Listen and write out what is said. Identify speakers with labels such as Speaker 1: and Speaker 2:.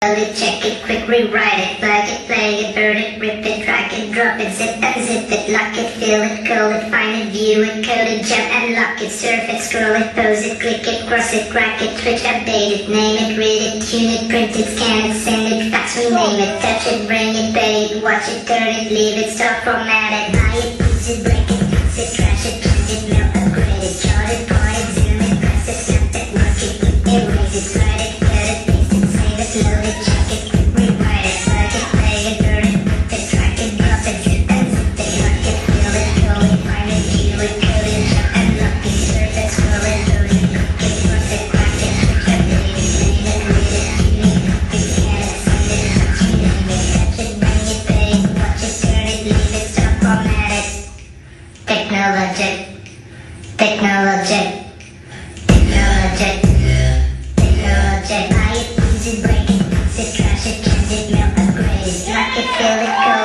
Speaker 1: Check it, quick rewrite it, flag it, play it, burn it, rip it, drag it, drop it, zip it, lock it, fill it, call it, find it, view it, code it, jump and lock it, surf it, scroll it, pose it, click it, cross it, crack it, switch, update it, name it, read it, tune it, print it, scan it, send it, fax, rename it, touch it, bring it, pay it, watch it, turn it, leave it, stop, format it, buy it, use it, break it, fix it, trash it, change it, mail, upgrade it, chart it, point it, zoom it, press it, snap it, mark it, erase it, write it, cut it, paste it, save it, load it, check it, rewrite it, plug it, play it, burn it, rip it, track it, drop it, zip it, lock it, fill it, call it, find it, view it, code it, jump and lock it, surf it, scroll it, pose it, cook it, cross it, crack it, switch, update it, name it, read it, tune it, copy, scan it, send it, touch it, name it, touch it, bring it, pay it, watch it, turn it, leave it, stop, format it. Technologic, technologic, technologic, technologic. Buy it, use it, break it, fix it, trash it, change it, mail, upgrade it, lock it, fill it, code